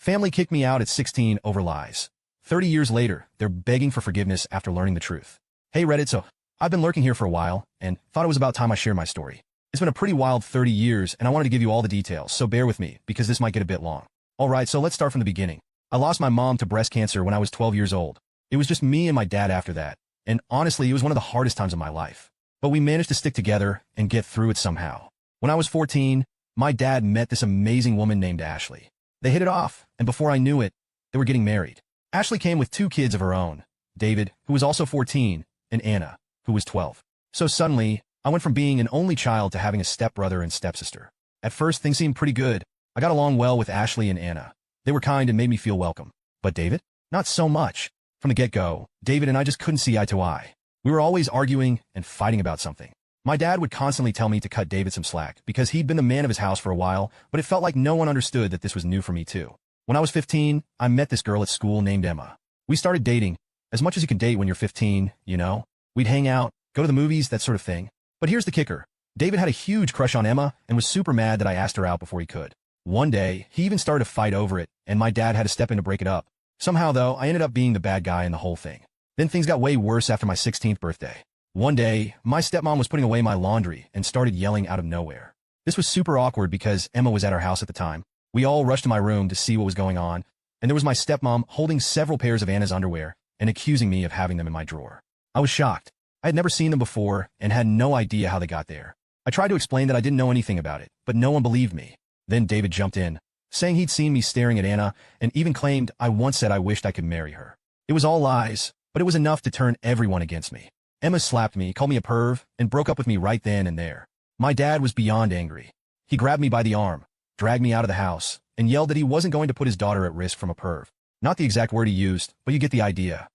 Family kicked me out at 16 over lies. 30 years later, they're begging for forgiveness after learning the truth. Hey Reddit, so I've been lurking here for a while, and thought it was about time I shared my story. It's been a pretty wild 30 years, and I wanted to give you all the details, so bear with me, because this might get a bit long. Alright, so let's start from the beginning. I lost my mom to breast cancer when I was 12 years old. It was just me and my dad after that, and honestly, it was one of the hardest times of my life. But we managed to stick together and get through it somehow. When I was 14, my dad met this amazing woman named Ashley. They hit it off, and before I knew it, they were getting married. Ashley came with 2 kids of her own, David, who was also 14, and Anna, who was 12. So suddenly, I went from being an only child to having a stepbrother and stepsister. At first, things seemed pretty good. I got along well with Ashley and Anna. They were kind and made me feel welcome. But David? Not so much. From the get-go, David and I just couldn't see eye to eye. We were always arguing and fighting about something. My dad would constantly tell me to cut David some slack because he'd been the man of his house for a while, but it felt like no one understood that this was new for me too. When I was 15, I met this girl at school named Emma. We started dating, as much as you can date when you're 15, you know? We'd hang out, go to the movies, that sort of thing. But here's the kicker. David had a huge crush on Emma and was super mad that I asked her out before he could. One day, he even started a fight over it, and my dad had to step in to break it up. Somehow, though, I ended up being the bad guy in the whole thing. Then things got way worse after my 16th birthday. One day, my stepmom was putting away my laundry and started yelling out of nowhere. This was super awkward because Emma was at our house at the time. We all rushed to my room to see what was going on, and there was my stepmom holding several pairs of Anna's underwear and accusing me of having them in my drawer. I was shocked. I had never seen them before and had no idea how they got there. I tried to explain that I didn't know anything about it, but no one believed me. Then David jumped in, saying he'd seen me staring at Anna and even claimed I once said I wished I could marry her. It was all lies, but it was enough to turn everyone against me. Emma slapped me, called me a perv, and broke up with me right then and there. My dad was beyond angry. He grabbed me by the arm, dragged me out of the house, and yelled that he wasn't going to put his daughter at risk from a perv. Not the exact word he used, but you get the idea.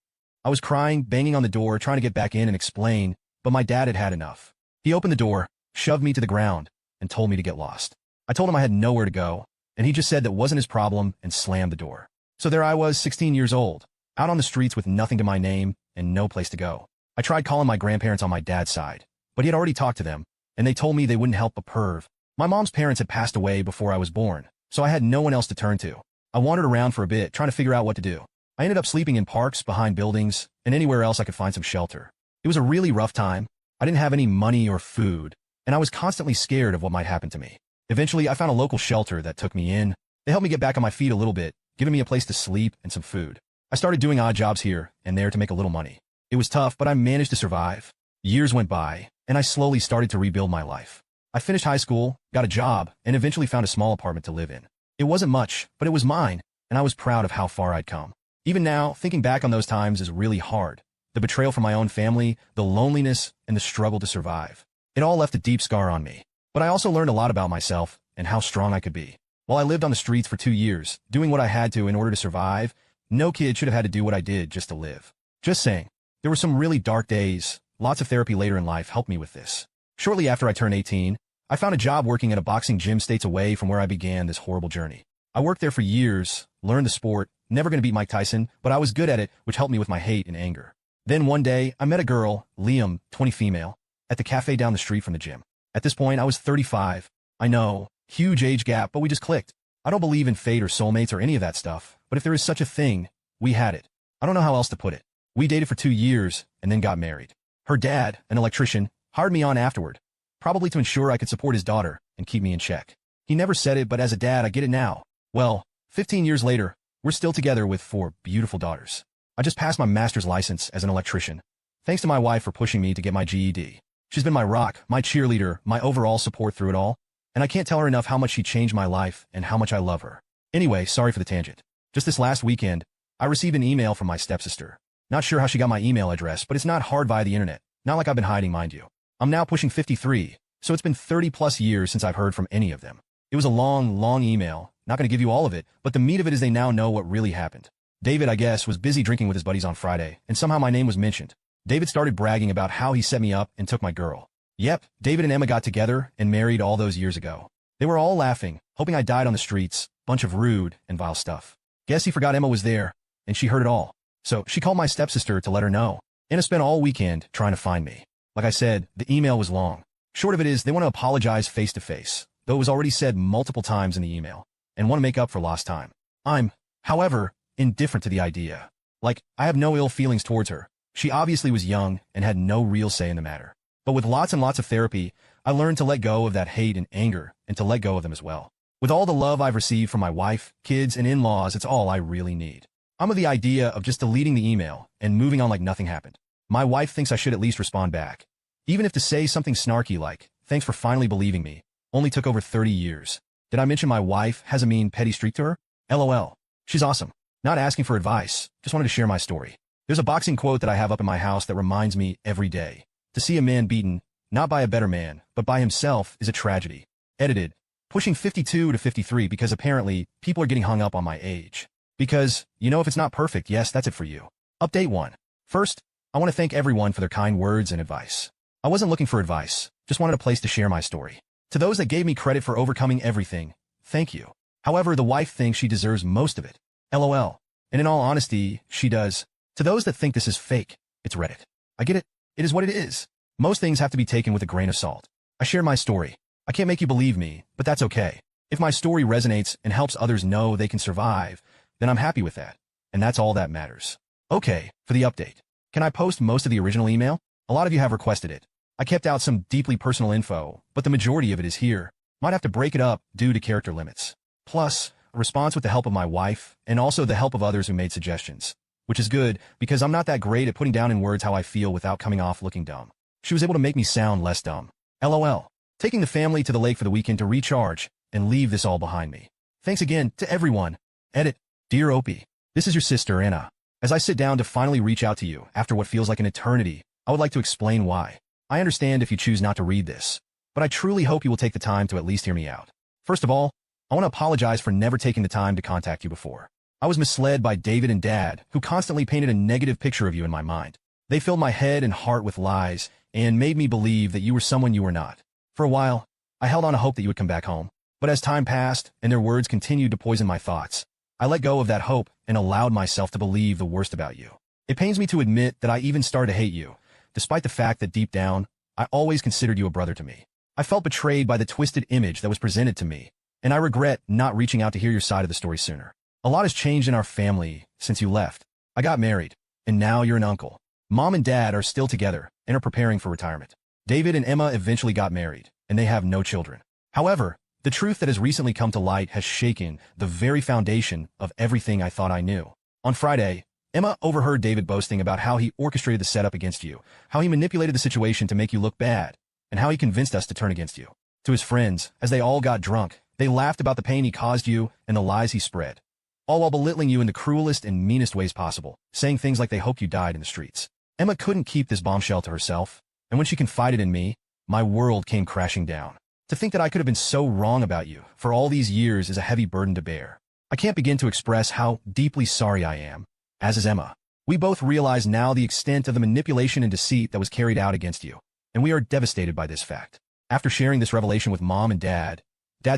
I was crying, banging on the door, trying to get back in and explain, but my dad had had enough. He opened the door, shoved me to the ground, and told me to get lost. I told him I had nowhere to go, and he just said that wasn't his problem and slammed the door. So there I was, 16 years old, out on the streets with nothing to my name and no place to go. I tried calling my grandparents on my dad's side, but he had already talked to them, and they told me they wouldn't help a perv. My mom's parents had passed away before I was born, so I had no one else to turn to. I wandered around for a bit, trying to figure out what to do. I ended up sleeping in parks, behind buildings, and anywhere else I could find some shelter. It was a really rough time. I didn't have any money or food, and I was constantly scared of what might happen to me. Eventually, I found a local shelter that took me in. They helped me get back on my feet a little bit, giving me a place to sleep and some food. I started doing odd jobs here and there to make a little money. It was tough, but I managed to survive. Years went by, and I slowly started to rebuild my life. I finished high school, got a job, and eventually found a small apartment to live in. It wasn't much, but it was mine, and I was proud of how far I'd come. Even now, thinking back on those times is really hard. The betrayal from my own family, the loneliness, and the struggle to survive. It all left a deep scar on me. But I also learned a lot about myself and how strong I could be. While I lived on the streets for 2 years, doing what I had to in order to survive, no kid should have had to do what I did just to live. Just saying. There were some really dark days. Lots of therapy later in life helped me with this. Shortly after I turned 18, I found a job working at a boxing gym states away from where I began this horrible journey. I worked there for years, learned the sport, never going to beat Mike Tyson, but I was good at it, which helped me with my hate and anger. Then one day, I met a girl, Liam, 20 female, at the cafe down the street from the gym. At this point, I was 35. I know, huge age gap, but we just clicked. I don't believe in fate or soulmates or any of that stuff, but if there is such a thing, we had it. I don't know how else to put it. We dated for 2 years and then got married. Her dad, an electrician, hired me on afterward, probably to ensure I could support his daughter and keep me in check. He never said it, but as a dad, I get it now. Well, 15 years later, we're still together with 4 beautiful daughters. I just passed my master's license as an electrician, thanks to my wife for pushing me to get my GED. She's been my rock, my cheerleader, my overall support through it all, and I can't tell her enough how much she changed my life and how much I love her. Anyway, sorry for the tangent. Just this last weekend, I received an email from my stepsister. Not sure how she got my email address, but it's not hard via the internet. Not like I've been hiding, mind you. I'm now pushing 53, so it's been 30 plus years since I've heard from any of them. It was a long, long email. Not going to give you all of it, but the meat of it is they now know what really happened. David, I guess, was busy drinking with his buddies on Friday, and somehow my name was mentioned. David started bragging about how he set me up and took my girl. Yep, David and Emma got together and married all those years ago. They were all laughing, hoping I died on the streets, bunch of rude and vile stuff. Guess he forgot Emma was there, and she heard it all. So she called my stepsister to let her know. Anna spent all weekend trying to find me. Like I said, the email was long. Short of it is they want to apologize face to face, though it was already said multiple times in the email, and want to make up for lost time. I'm However, indifferent to the idea. Like, I have no ill feelings towards her. She obviously was young and had no real say in the matter. But with lots and lots of therapy, I learned to let go of that hate and anger and to let go of them as well. With all the love I've received from my wife, kids, and in-laws, it's all I really need. I'm of the idea of just deleting the email and moving on like nothing happened. My wife thinks I should at least respond back. Even if to say something snarky like, "Thanks for finally believing me," only took over 30 years. Did I mention my wife has a mean, petty streak to her? LOL. She's awesome. Not asking for advice, just wanted to share my story. There's a boxing quote that I have up in my house that reminds me every day. To see a man beaten, not by a better man, but by himself, is a tragedy. Edited. Pushing 52 to 53 because apparently people are getting hung up on my age. Because, if it's not perfect, yes, that's it for you. Update 1. First, I want to thank everyone for their kind words and advice. I wasn't looking for advice, just wanted a place to share my story. To those that gave me credit for overcoming everything, thank you. However, the wife thinks she deserves most of it. LOL. And in all honesty, she does. To those that think this is fake, it's Reddit. I get it. It is what it is. Most things have to be taken with a grain of salt. I share my story. I can't make you believe me, but that's okay. If my story resonates and helps others know they can survive, then I'm happy with that. And that's all that matters. Okay, for the update. Can I post most of the original email? A lot of you have requested it. I kept out some deeply personal info, but the majority of it is here. Might have to break it up due to character limits. Plus, a response with the help of my wife, and also the help of others who made suggestions. Which is good, because I'm not that great at putting down in words how I feel without coming off looking dumb. She was able to make me sound less dumb. LOL. Taking the family to the lake for the weekend to recharge and leave this all behind me. Thanks again to everyone. Edit. Dear Opie, this is your sister, Anna. As I sit down to finally reach out to you after what feels like an eternity, I would like to explain why. I understand if you choose not to read this, but I truly hope you will take the time to at least hear me out. First of all, I want to apologize for never taking the time to contact you before. I was misled by David and Dad, who constantly painted a negative picture of you in my mind. They filled my head and heart with lies and made me believe that you were someone you were not. For a while, I held on to hope that you would come back home. But as time passed and their words continued to poison my thoughts, I let go of that hope and allowed myself to believe the worst about you. It pains me to admit that I even started to hate you, despite the fact that deep down, I always considered you a brother to me. I felt betrayed by the twisted image that was presented to me, and I regret not reaching out to hear your side of the story sooner. A lot has changed in our family since you left. I got married, and now you're an uncle. Mom and Dad are still together and are preparing for retirement. David and Emma eventually got married, and they have no children. However, the truth that has recently come to light has shaken the very foundation of everything I thought I knew. On Friday, Emma overheard David boasting about how he orchestrated the setup against you, how he manipulated the situation to make you look bad, and how he convinced us to turn against you. To his friends, as they all got drunk, they laughed about the pain he caused you and the lies he spread, all while belittling you in the cruelest and meanest ways possible, saying things like they hoped you died in the streets. Emma couldn't keep this bombshell to herself, and when she confided in me, my world came crashing down. To think that I could have been so wrong about you for all these years is a heavy burden to bear. I can't begin to express how deeply sorry I am, as is Emma. We both realize now the extent of the manipulation and deceit that was carried out against you, and we are devastated by this fact. After sharing this revelation with Mom and Dad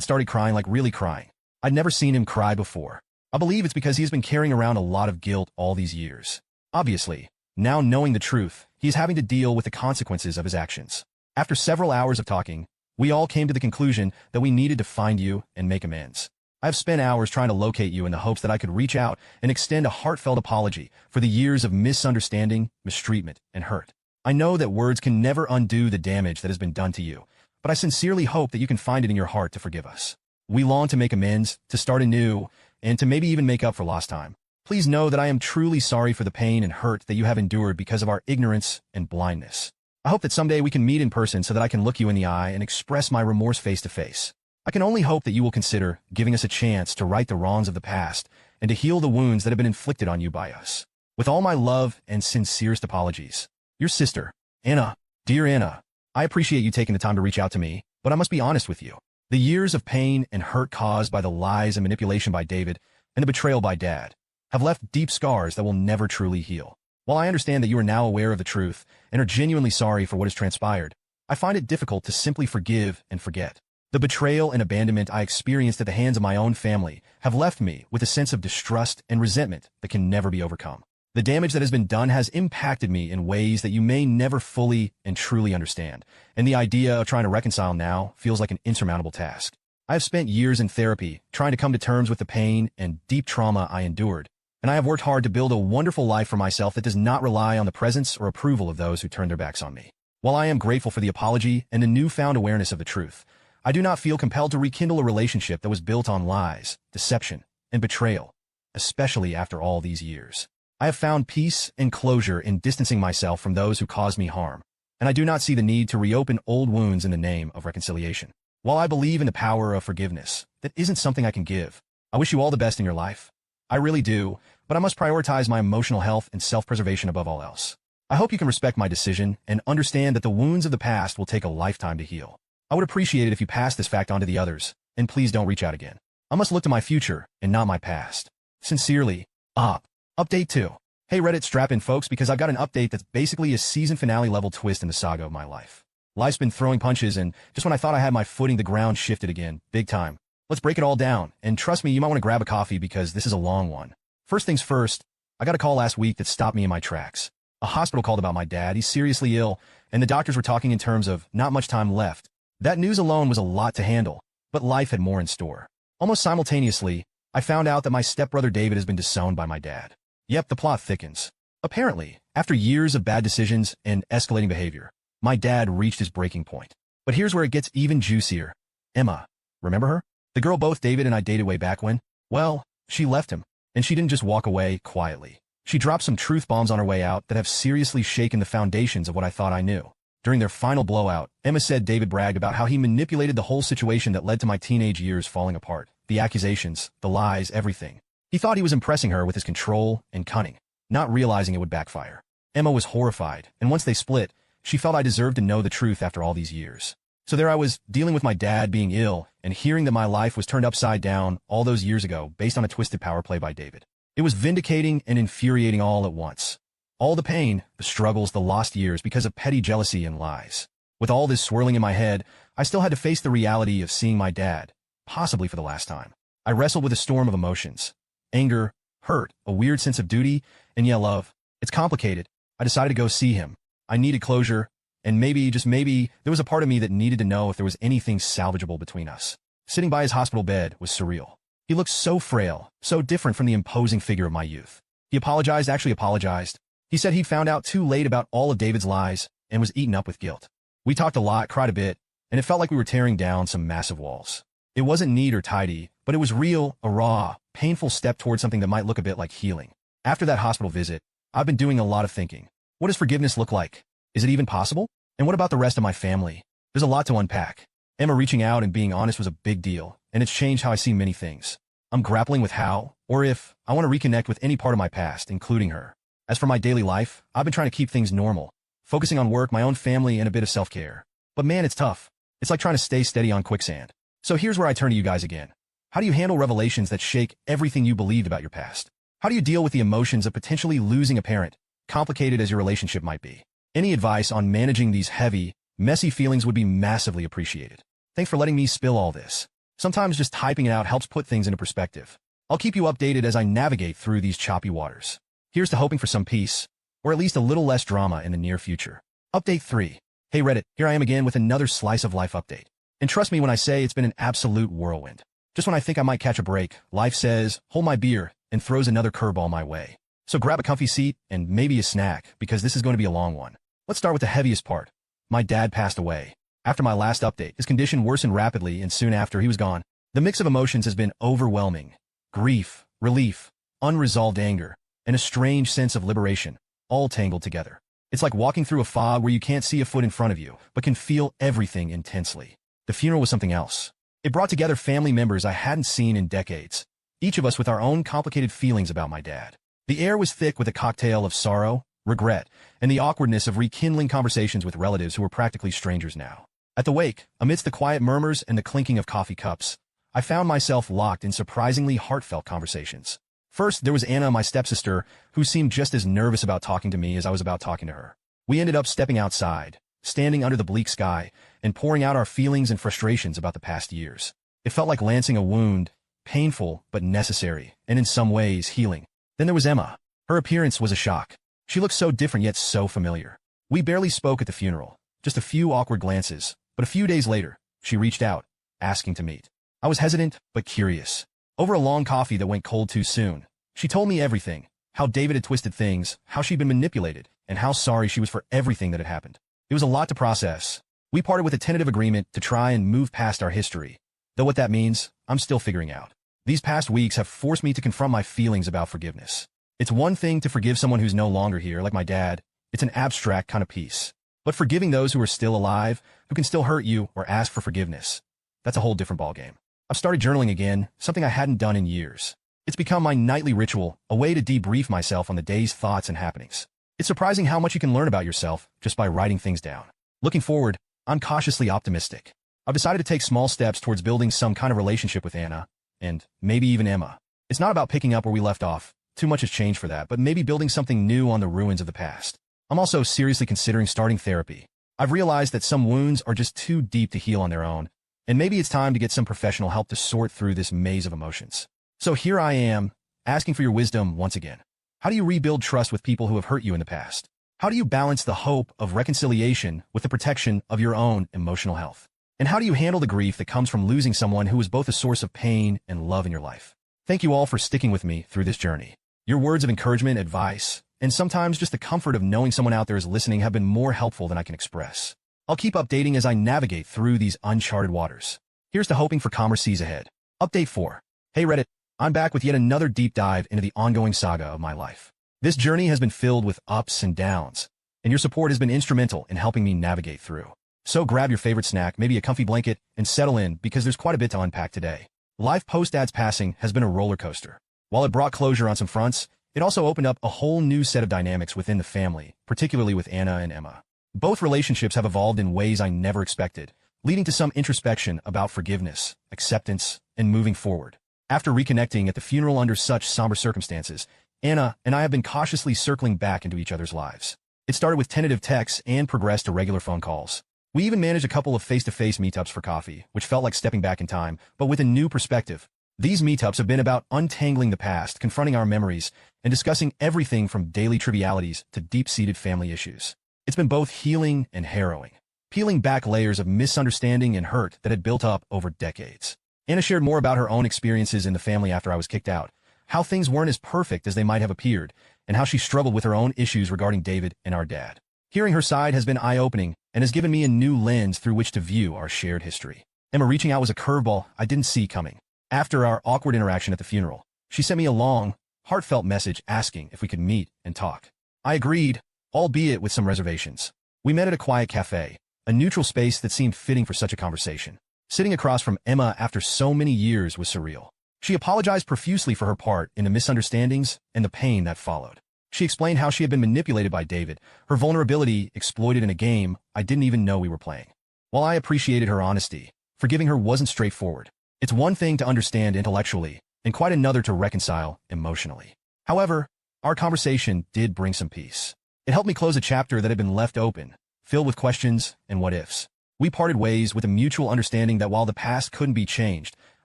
started crying, like really crying. I'd never seen him cry before. I believe it's because he's been carrying around a lot of guilt all these years. Obviously, now knowing the truth, he's having to deal with the consequences of his actions. After several hours of talking, we all came to the conclusion that we needed to find you and make amends. I've spent hours trying to locate you in the hopes that I could reach out and extend a heartfelt apology for the years of misunderstanding, mistreatment, and hurt. I know that words can never undo the damage that has been done to you, but I sincerely hope that you can find it in your heart to forgive us. We long to make amends, to start anew, and to maybe even make up for lost time. Please know that I am truly sorry for the pain and hurt that you have endured because of our ignorance and blindness. I hope that someday we can meet in person so that I can look you in the eye and express my remorse face to face. I can only hope that you will consider giving us a chance to right the wrongs of the past and to heal the wounds that have been inflicted on you by us. With all my love and sincerest apologies, your sister, Anna. Dear Anna, I appreciate you taking the time to reach out to me, but I must be honest with you. The years of pain and hurt caused by the lies and manipulation by David and the betrayal by Dad have left deep scars that will never truly heal. While I understand that you are now aware of the truth and are genuinely sorry for what has transpired, I find it difficult to simply forgive and forget. The betrayal and abandonment I experienced at the hands of my own family have left me with a sense of distrust and resentment that can never be overcome. The damage that has been done has impacted me in ways that you may never fully and truly understand, and the idea of trying to reconcile now feels like an insurmountable task. I have spent years in therapy, trying to come to terms with the pain and deep trauma I endured, and I have worked hard to build a wonderful life for myself that does not rely on the presence or approval of those who turn their backs on me. While I am grateful for the apology and the newfound awareness of the truth, I do not feel compelled to rekindle a relationship that was built on lies, deception, and betrayal, especially after all these years. I have found peace and closure in distancing myself from those who caused me harm, and I do not see the need to reopen old wounds in the name of reconciliation. While I believe in the power of forgiveness, that isn't something I can give. I wish you all the best in your life. I really do, but I must prioritize my emotional health and self-preservation above all else. I hope you can respect my decision and understand that the wounds of the past will take a lifetime to heal. I would appreciate it if you pass this fact on to the others, and please don't reach out again. I must look to my future and not my past. Sincerely, Op. Update 2. Hey Reddit, strap in folks, because I've got an update that's basically a season finale level twist in the saga of my life. Life's been throwing punches, and just when I thought I had my footing, the ground shifted again, big time. Let's break it all down, and trust me, you might want to grab a coffee because this is a long one. First things first, I got a call last week that stopped me in my tracks. A hospital called about my dad. He's seriously ill, and the doctors were talking in terms of not much time left. That news alone was a lot to handle, but life had more in store. Almost simultaneously, I found out that my stepbrother David has been disowned by my dad. Yep, the plot thickens. Apparently, after years of bad decisions and escalating behavior, my dad reached his breaking point. But here's where it gets even juicier. Emma. Remember her? The girl both David and I dated way back when? Well, she left him, and she didn't just walk away quietly. She dropped some truth bombs on her way out that have seriously shaken the foundations of what I thought I knew. During their final blowout, Emma said David bragged about how he manipulated the whole situation that led to my teenage years falling apart. The accusations, the lies, everything. He thought he was impressing her with his control and cunning, not realizing it would backfire. Emma was horrified, and once they split, she felt I deserved to know the truth after all these years. So there I was, dealing with my dad being ill and hearing that my life was turned upside down all those years ago based on a twisted power play by David. It was vindicating and infuriating all at once. All the pain, the struggles, the lost years because of petty jealousy and lies. With all this swirling in my head, I still had to face the reality of seeing my dad, possibly for the last time. I wrestled with a storm of emotions. Anger, hurt, a weird sense of duty, and yeah, love. It's complicated. I decided to go see him. I needed closure, and maybe, just maybe, there was a part of me that needed to know if there was anything salvageable between us. Sitting by his hospital bed was surreal. He looked so frail, so different from the imposing figure of my youth. He apologized, actually apologized. He said he'd found out too late about all of David's lies and was eaten up with guilt. We talked a lot, cried a bit, and it felt like we were tearing down some massive walls. It wasn't neat or tidy, but it was real, a raw, painful step towards something that might look a bit like healing. After that hospital visit, I've been doing a lot of thinking. What does forgiveness look like? Is it even possible? And what about the rest of my family? There's a lot to unpack. Emma reaching out and being honest was a big deal, and it's changed how I see many things. I'm grappling with how, or if, I want to reconnect with any part of my past, including her. As for my daily life, I've been trying to keep things normal, focusing on work, my own family, and a bit of self-care. But man, it's tough. It's like trying to stay steady on quicksand. So here's where I turn to you guys again. How do you handle revelations that shake everything you believed about your past? How do you deal with the emotions of potentially losing a parent, complicated as your relationship might be? Any advice on managing these heavy, messy feelings would be massively appreciated. Thanks for letting me spill all this. Sometimes just typing it out helps put things into perspective. I'll keep you updated as I navigate through these choppy waters. Here's to hoping for some peace, or at least a little less drama in the near future. Update 3. Hey Reddit, here I am again with another slice of life update. And trust me when I say it's been an absolute whirlwind. Just when I think I might catch a break, life says, hold my beer, and throws another curveball my way. So grab a comfy seat and maybe a snack, because this is going to be a long one. Let's start with the heaviest part. My dad passed away. After my last update, his condition worsened rapidly, and soon after he was gone. The mix of emotions has been overwhelming. Grief, relief, unresolved anger, and a strange sense of liberation, all tangled together. It's like walking through a fog where you can't see a foot in front of you, but can feel everything intensely. The funeral was something else. It brought together family members I hadn't seen in decades, each of us with our own complicated feelings about my dad. The air was thick with a cocktail of sorrow, regret, and the awkwardness of rekindling conversations with relatives who were practically strangers now. At the wake, amidst the quiet murmurs and the clinking of coffee cups, I found myself locked in surprisingly heartfelt conversations. First, there was Anna, my stepsister, who seemed just as nervous about talking to me as I was about talking to her. We ended up stepping outside, standing under the bleak sky, and pouring out our feelings and frustrations about the past years. It felt like lancing a wound, painful but necessary, and in some ways healing. Then there was Emma. Her appearance was a shock. She looked so different yet so familiar. We barely spoke at the funeral, just a few awkward glances, but a few days later, she reached out, asking to meet. I was hesitant, but curious. Over a long coffee that went cold too soon, she told me everything, how David had twisted things, how she'd been manipulated, and how sorry she was for everything that had happened. It was a lot to process. We parted with a tentative agreement to try and move past our history. Though what that means, I'm still figuring out. These past weeks have forced me to confront my feelings about forgiveness. It's one thing to forgive someone who's no longer here, like my dad. It's an abstract kind of peace. But forgiving those who are still alive, who can still hurt you or ask for forgiveness, that's a whole different ballgame. I've started journaling again, something I hadn't done in years. It's become my nightly ritual, a way to debrief myself on the day's thoughts and happenings. It's surprising how much you can learn about yourself just by writing things down. Looking forward, I'm cautiously optimistic. I've decided to take small steps towards building some kind of relationship with Anna, and maybe even Emma. It's not about picking up where we left off. Too much has changed for that, but maybe building something new on the ruins of the past. I'm also seriously considering starting therapy. I've realized that some wounds are just too deep to heal on their own, and maybe it's time to get some professional help to sort through this maze of emotions. So here I am, asking for your wisdom once again. How do you rebuild trust with people who have hurt you in the past? How do you balance the hope of reconciliation with the protection of your own emotional health? And how do you handle the grief that comes from losing someone who was both a source of pain and love in your life? Thank you all for sticking with me through this journey. Your words of encouragement, advice, and sometimes just the comfort of knowing someone out there is listening have been more helpful than I can express. I'll keep updating as I navigate through these uncharted waters. Here's to hoping for calmer seas ahead. Update 4. Hey Reddit, I'm back with yet another deep dive into the ongoing saga of my life. This journey has been filled with ups and downs, and your support has been instrumental in helping me navigate through. So grab your favorite snack, maybe a comfy blanket, and settle in because there's quite a bit to unpack today. Life post-Dad's passing has been a roller coaster. While it brought closure on some fronts, it also opened up a whole new set of dynamics within the family, particularly with Anna and Emma. Both relationships have evolved in ways I never expected, leading to some introspection about forgiveness, acceptance, and moving forward. After reconnecting at the funeral under such somber circumstances, Anna and I have been cautiously circling back into each other's lives. It started with tentative texts and progressed to regular phone calls. We even managed a couple of face-to-face meetups for coffee, which felt like stepping back in time, but with a new perspective. These meetups have been about untangling the past, confronting our memories, and discussing everything from daily trivialities to deep-seated family issues. It's been both healing and harrowing, peeling back layers of misunderstanding and hurt that had built up over decades. Anna shared more about her own experiences in the family after I was kicked out, how things weren't as perfect as they might have appeared, and how she struggled with her own issues regarding David and our dad. Hearing her side has been eye-opening and has given me a new lens through which to view our shared history. Emma reaching out was a curveball I didn't see coming. After our awkward interaction at the funeral, she sent me a long, heartfelt message asking if we could meet and talk. I agreed, albeit with some reservations. We met at a quiet cafe, a neutral space that seemed fitting for such a conversation. Sitting across from Emma after so many years was surreal. She apologized profusely for her part in the misunderstandings and the pain that followed. She explained how she had been manipulated by David, her vulnerability exploited in a game I didn't even know we were playing. While I appreciated her honesty, forgiving her wasn't straightforward. It's one thing to understand intellectually, and quite another to reconcile emotionally. However, our conversation did bring some peace. It helped me close a chapter that had been left open, filled with questions and what-ifs. We parted ways with a mutual understanding that while the past couldn't be changed,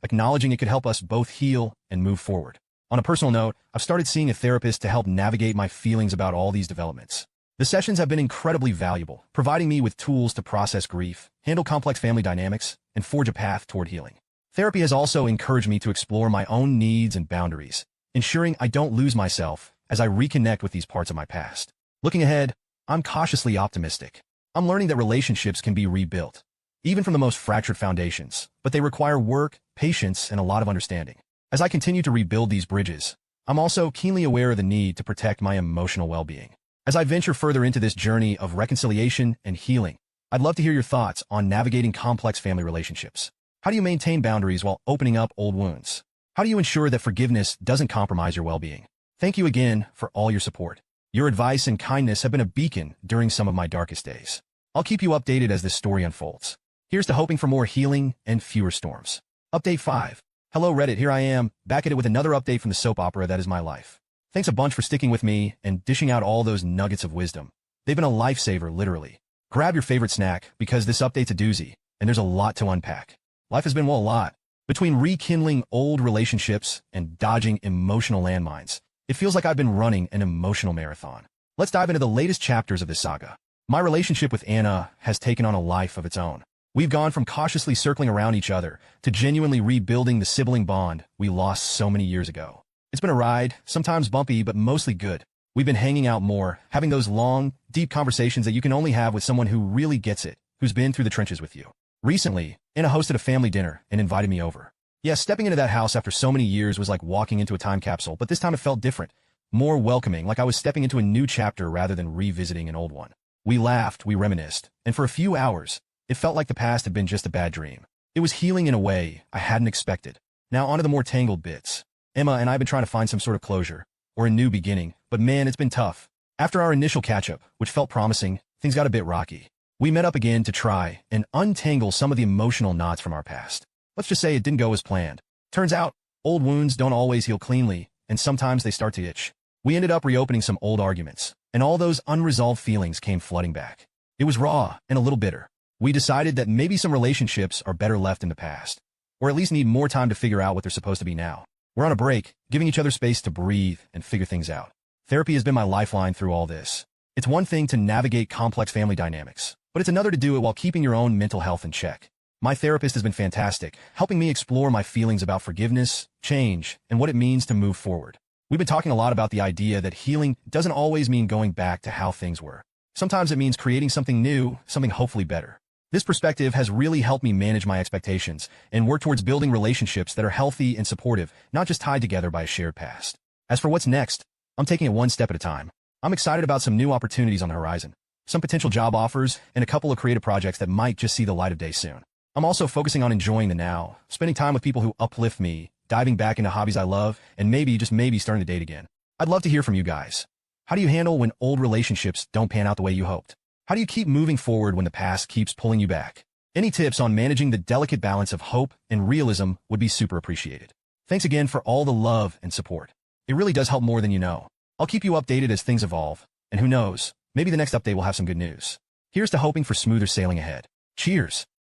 acknowledging it could help us both heal and move forward. On a personal note, I've started seeing a therapist to help navigate my feelings about all these developments. The sessions have been incredibly valuable, providing me with tools to process grief, handle complex family dynamics, and forge a path toward healing. Therapy has also encouraged me to explore my own needs and boundaries, ensuring I don't lose myself as I reconnect with these parts of my past. Looking ahead, I'm cautiously optimistic. I'm learning that relationships can be rebuilt, even from the most fractured foundations, but they require work, patience, and a lot of understanding. As I continue to rebuild these bridges, I'm also keenly aware of the need to protect my emotional well-being. As I venture further into this journey of reconciliation and healing, I'd love to hear your thoughts on navigating complex family relationships. How do you maintain boundaries while opening up old wounds? How do you ensure that forgiveness doesn't compromise your well-being? Thank you again for all your support. Your advice and kindness have been a beacon during some of my darkest days. I'll keep you updated as this story unfolds. Here's to hoping for more healing and fewer storms. Update 5. Hello Reddit, here I am, back at it with another update from the soap opera that is my life. Thanks a bunch for sticking with me and dishing out all those nuggets of wisdom. They've been a lifesaver, literally. Grab your favorite snack, because this update's a doozy, and there's a lot to unpack. Life has been, well, a lot. Between rekindling old relationships and dodging emotional landmines, it feels like I've been running an emotional marathon. Let's dive into the latest chapters of this saga. My relationship with Anna has taken on a life of its own. We've gone from cautiously circling around each other to genuinely rebuilding the sibling bond we lost so many years ago. It's been a ride, sometimes bumpy, but mostly good. We've been hanging out more, having those long, deep conversations that you can only have with someone who really gets it, who's been through the trenches with you. Recently, Anna hosted a family dinner and invited me over. Yeah, stepping into that house after so many years was like walking into a time capsule, but this time it felt different, more welcoming, like I was stepping into a new chapter rather than revisiting an old one. We laughed, we reminisced, and for a few hours, it felt like the past had been just a bad dream. It was healing in a way I hadn't expected. Now onto the more tangled bits. Emma and I have been trying to find some sort of closure, or a new beginning, but man, it's been tough. After our initial catch-up, which felt promising, things got a bit rocky. We met up again to try and untangle some of the emotional knots from our past. Let's just say it didn't go as planned. Turns out, old wounds don't always heal cleanly, and sometimes they start to itch. We ended up reopening some old arguments, and all those unresolved feelings came flooding back. It was raw and a little bitter. We decided that maybe some relationships are better left in the past, or at least need more time to figure out what they're supposed to be now. We're on a break, giving each other space to breathe and figure things out. Therapy has been my lifeline through all this. It's one thing to navigate complex family dynamics, but it's another to do it while keeping your own mental health in check. My therapist has been fantastic, helping me explore my feelings about forgiveness, change, and what it means to move forward. We've been talking a lot about the idea that healing doesn't always mean going back to how things were. Sometimes it means creating something new, something hopefully better. This perspective has really helped me manage my expectations and work towards building relationships that are healthy and supportive, not just tied together by a shared past. As for what's next, I'm taking it one step at a time. I'm excited about some new opportunities on the horizon, some potential job offers, and a couple of creative projects that might just see the light of day soon. I'm also focusing on enjoying the now, spending time with people who uplift me, diving back into hobbies I love, and maybe, just maybe, starting to date again. I'd love to hear from you guys. How do you handle when old relationships don't pan out the way you hoped? How do you keep moving forward when the past keeps pulling you back? Any tips on managing the delicate balance of hope and realism would be super appreciated. Thanks again for all the love and support. It really does help more than you know. I'll keep you updated as things evolve, and who knows, maybe the next update will have some good news. Here's to hoping for smoother sailing ahead. Cheers!